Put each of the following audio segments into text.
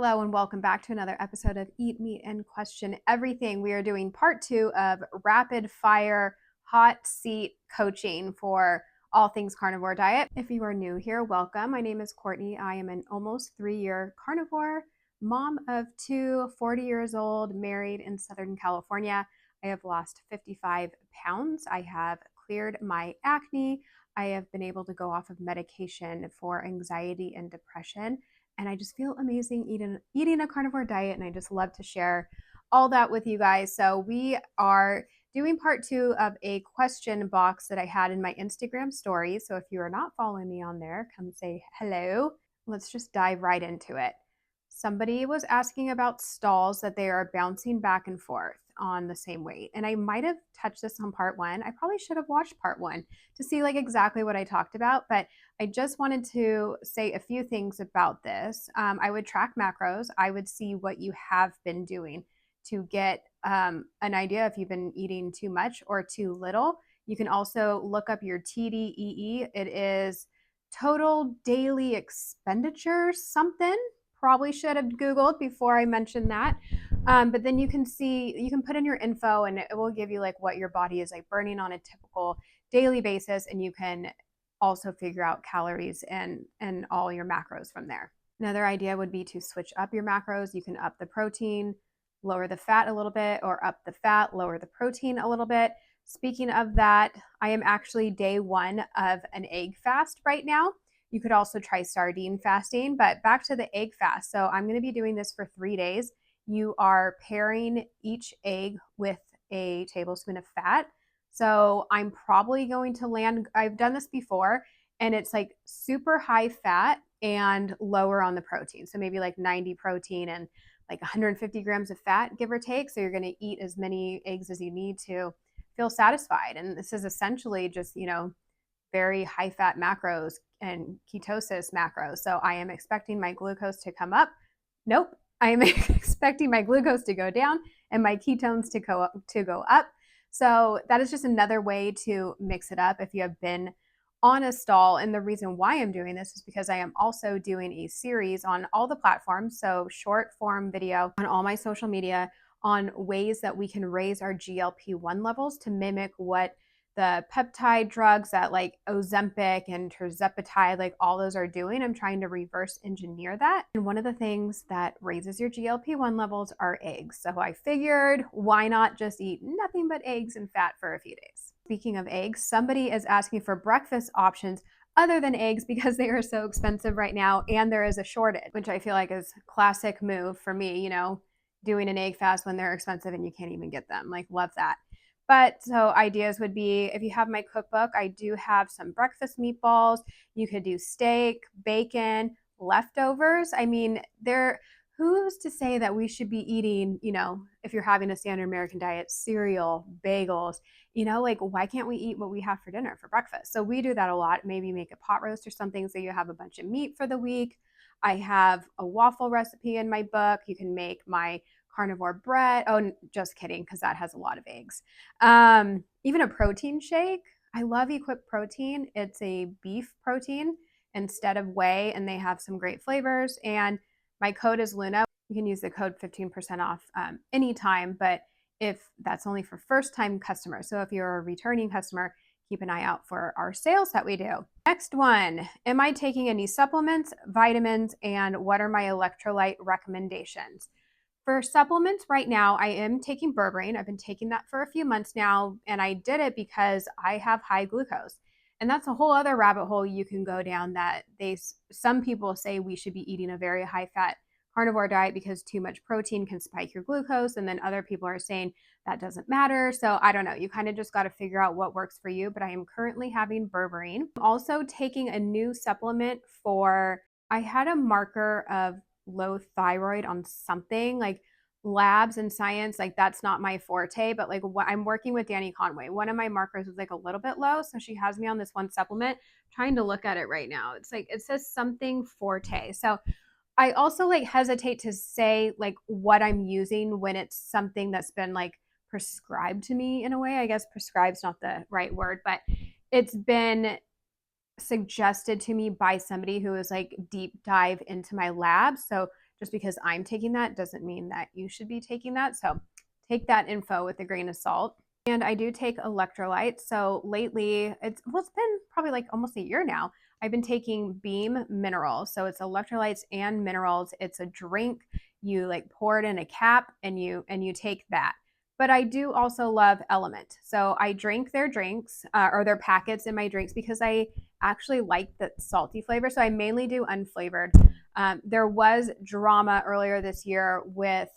Hello and welcome back to another episode of Eat, Meat, and Question Everything. We are doing part 2 of rapid fire hot seat coaching for all things carnivore diet. If you are new here, welcome. My name is Courtney. I am an almost 3-year carnivore, mom of 2, 40 years old, married in Southern California. I have lost 55 pounds. I have cleared my acne. I have been able to go off of medication for anxiety and depression. And I just feel amazing eating a carnivore diet, and I just love to share all that with you guys. So we are doing part 2 of a question box that I had in my Instagram story. So if you are not following me on there, come say hello. Let's just dive right into it. Somebody was asking about stalls that they are bouncing back and forth on the same weight. And I might have touched this on part 1. I probably should have watched part 1 to see like exactly what I talked about, but I just wanted to say a few things about this. I would track macros. I would see what you have been doing to get an idea if you've been eating too much or too little. You can also look up your TDEE. It is total daily expenditure something. Probably should have Googled before I mentioned that. But then you can put in your info and it will give you like what your body is like burning on a typical daily basis. And you can also figure out calories and all your macros from there. Another idea would be to switch up your macros. You can up the protein, lower the fat a little bit, or up the fat, lower the protein a little bit. Speaking of that, I am actually day 1 of an egg fast right now. You could also try sardine fasting, but back to the egg fast. So I'm going to be doing this for 3 days. You are pairing each egg with a tablespoon of fat. So I'm probably going to land, I've done this before, and it's like super high fat and lower on the protein. So maybe like 90 protein and like 150 grams of fat, give or take. So you're going to eat as many eggs as you need to feel satisfied. And this is essentially just, very high fat macros and ketosis macros. So I am expecting my glucose to come up. Nope. I am expecting my glucose to go down and my ketones to go up. So that is just another way to mix it up if you have been on a stall. And the reason why I'm doing this is because I am also doing a series on all the platforms. So short form video on all my social media on ways that we can raise our GLP-1 levels to mimic what the peptide drugs that like Ozempic and tirzepatide, like all those are doing. I'm trying to reverse engineer that. And one of the things that raises your GLP-1 levels are eggs. So I figured why not just eat nothing but eggs and fat for a few days. Speaking of eggs, somebody is asking for breakfast options other than eggs because they are so expensive right now and there is a shortage, which I feel like is classic move for me, doing an egg fast when they're expensive and you can't even get them. Like, love that. But so ideas would be, if you have my cookbook, I do have some breakfast meatballs. You could do steak, bacon, leftovers. I mean, who's to say that we should be eating, if you're having a standard American diet, cereal, bagels, like why can't we eat what we have for dinner for breakfast? So we do that a lot. Maybe make a pot roast or something so you have a bunch of meat for the week. I have a waffle recipe in my book. You can make my carnivore bread. Oh, just kidding, because that has a lot of eggs. Even a protein shake. I love Equip Protein. It's a beef protein instead of whey, and they have some great flavors. And my code is Luna. You can use the code 15% off anytime, but if that's only for first-time customers. So if you're a returning customer, keep an eye out for our sales that we do. Next one, am I taking any supplements, vitamins, and what are my electrolyte recommendations? For supplements right now, I am taking berberine. I've been taking that for a few months now, and I did it because I have high glucose. And that's a whole other rabbit hole you can go down that some people say we should be eating a very high fat carnivore diet because too much protein can spike your glucose. And then other people are saying that doesn't matter. So I don't know. You kind of just got to figure out what works for you. But I am currently having berberine. I'm also taking a new supplement I had a marker of low thyroid on something like labs and science, like that's not my forte, but like what I'm working with Danny Conway, one of my markers was like a little bit low, so she has me on this one supplement. Trying to look at it right now, it's like it says something forte. So I also like hesitate to say like what I'm using when it's something that's been like prescribed to me in a way. I guess prescribed's not the right word, but it's been suggested to me by somebody who is like deep dive into my lab. So just because I'm taking that doesn't mean that you should be taking that. So take that info with a grain of salt. And I do take electrolytes. So lately, it's been probably like almost a year now. I've been taking Beam Minerals. So it's electrolytes and minerals. It's a drink. You like pour it in a cap and you take that. But I do also love Element. So I drink their drinks or their packets in my drinks because I actually like the salty flavor. So I mainly do unflavored. There was drama earlier this year with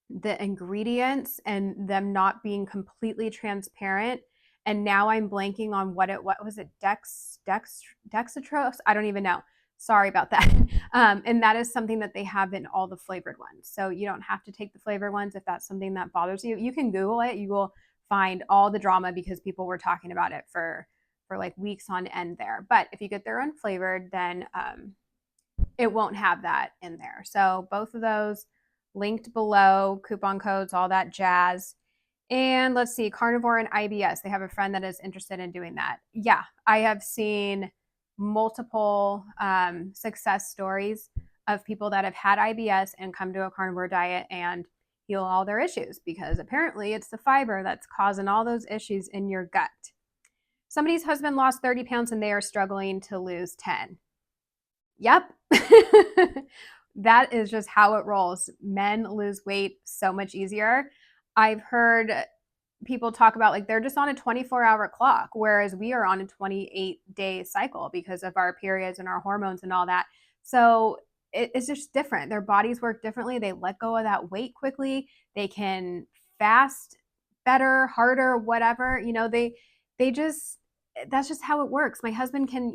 the ingredients and them not being completely transparent. And now I'm blanking on what was it? Dextrose? I don't even know. Sorry about that. And that is something that they have in all the flavored ones. So you don't have to take the flavored ones if that's something that bothers you. You can Google it. You will find all the drama because people were talking about it for like weeks on end there. But if you get their unflavored, then it won't have that in there. So both of those linked below, coupon codes, all that jazz. And let's see, Carnivore and IBS. They have a friend that is interested in doing that. Yeah, I have seen multiple success stories of people that have had IBS and come to a carnivore diet and heal all their issues because apparently it's the fiber that's causing all those issues in your gut. Somebody's husband lost 30 pounds and they are struggling to lose 10. Yep. That is just how it rolls. Men lose weight so much easier. I've heard people talk about like they're just on a 24-hour clock, whereas we are on a 28-day cycle because of our periods and our hormones and all that. So it's just different. Their bodies work differently. They let go of that weight quickly. They can fast better, harder, whatever. They just, that's just how it works. My husband can,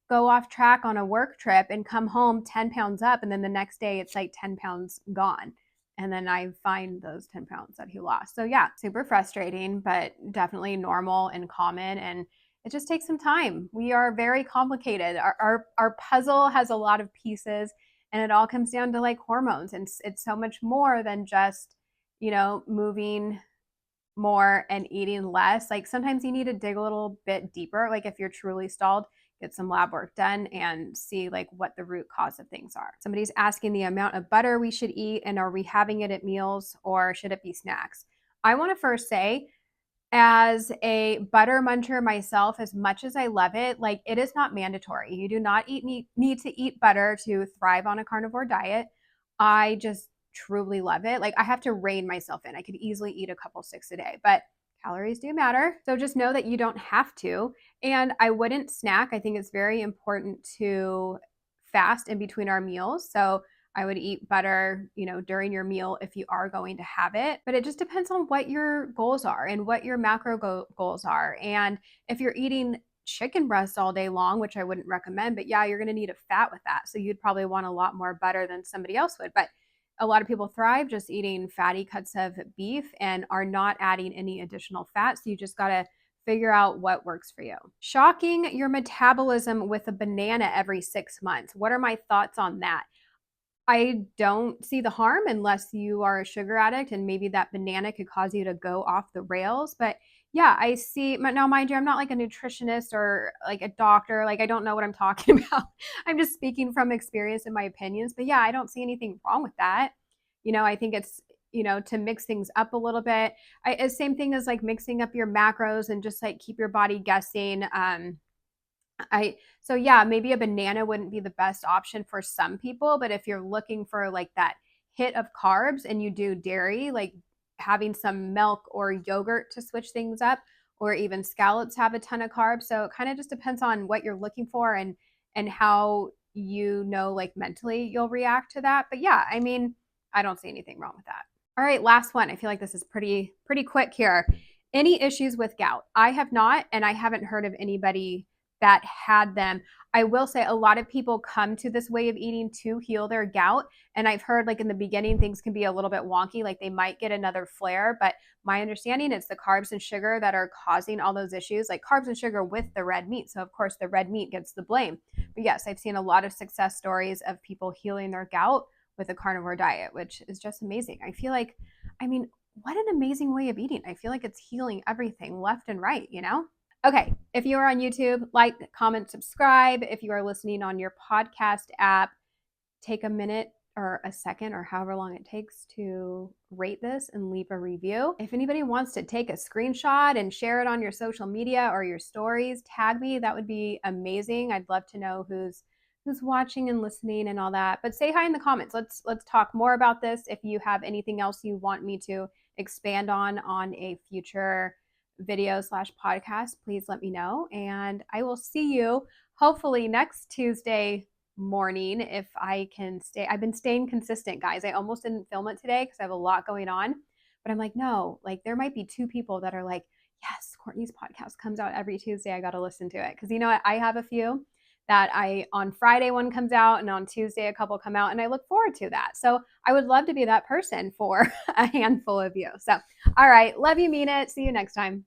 go off track on a work trip and come home 10 pounds up. And then the next day it's like 10 pounds gone. And then I find those 10 pounds that he lost. So yeah, super frustrating, but definitely normal and common. And it just takes some time. We are very complicated. Our puzzle has a lot of pieces and it all comes down to like hormones. And it's so much more than just, moving more and eating less. Like sometimes you need to dig a little bit deeper. Like if you're truly stalled, get some lab work done and see like what the root cause of things are. Somebody's asking the amount of butter we should eat and are we having it at meals or should it be snacks? I want to first say, as a butter muncher myself, as much as I love it, like it is not mandatory. You do not need to eat butter to thrive on a carnivore diet. I just truly love it. Like I have to rein myself in. I could easily eat a couple sticks a day, but calories do matter. So just know that you don't have to. And I wouldn't snack. I think it's very important to fast in between our meals. So I would eat butter, during your meal if you are going to have it. But it just depends on what your goals are and what your macro goals are. And if you're eating chicken breast all day long, which I wouldn't recommend, but yeah, you're going to need a fat with that. So you'd probably want a lot more butter than somebody else would. But a lot of people thrive just eating fatty cuts of beef and are not adding any additional fat. So you just got to figure out what works for you. Shocking your metabolism with a banana every 6 months. What are my thoughts on that? I don't see the harm unless you are a sugar addict and maybe that banana could cause you to go off the rails. But yeah, I see. Now, mind you, I'm not like a nutritionist or like a doctor. Like, I don't know what I'm talking about. I'm just speaking from experience and my opinions. But yeah, I don't see anything wrong with that. I think it's, to mix things up a little bit. Same thing as like mixing up your macros and just like keep your body guessing. So yeah, maybe a banana wouldn't be the best option for some people, but if you're looking for like that hit of carbs and you do dairy, like having some milk or yogurt to switch things up, or even scallops have a ton of carbs. So it kind of just depends on what you're looking for and how like mentally you'll react to that. But yeah, I mean, I don't see anything wrong with that. All right, last one. I feel like this is pretty quick here. Any issues with gout? I have not, and I haven't heard of anybody that had them. I will say a lot of people come to this way of eating to heal their gout. And I've heard like in the beginning, things can be a little bit wonky, like they might get another flare. But my understanding, it's the carbs and sugar that are causing all those issues, like carbs and sugar with the red meat. So of course the red meat gets the blame. But yes, I've seen a lot of success stories of people healing their gout with a carnivore diet, which is just amazing. I feel like, what an amazing way of eating. I feel like it's healing everything left and right, Okay, if you are on YouTube, like, comment, subscribe. If you are listening on your podcast app, take a minute or a second or however long it takes to rate this and leave a review. If anybody wants to take a screenshot and share it on your social media or your stories, tag me. That would be amazing. I'd love to know who's watching and listening and all that. But say hi in the comments. Let's talk more about this. If you have anything else you want me to expand on a future video / podcast, please let me know. And I will see you hopefully next Tuesday morning if I can stay. I've been staying consistent, guys. I almost didn't film it today because I have a lot going on, but I'm like, no, like there might be 2 people that are like, yes, Courtney's podcast comes out every Tuesday. I got to listen to it. Cause you know what? I have a few that on Friday one comes out and on Tuesday a couple come out, and I look forward to that. So I would love to be that person for a handful of you. So, all right. Love you, mean it. See you next time.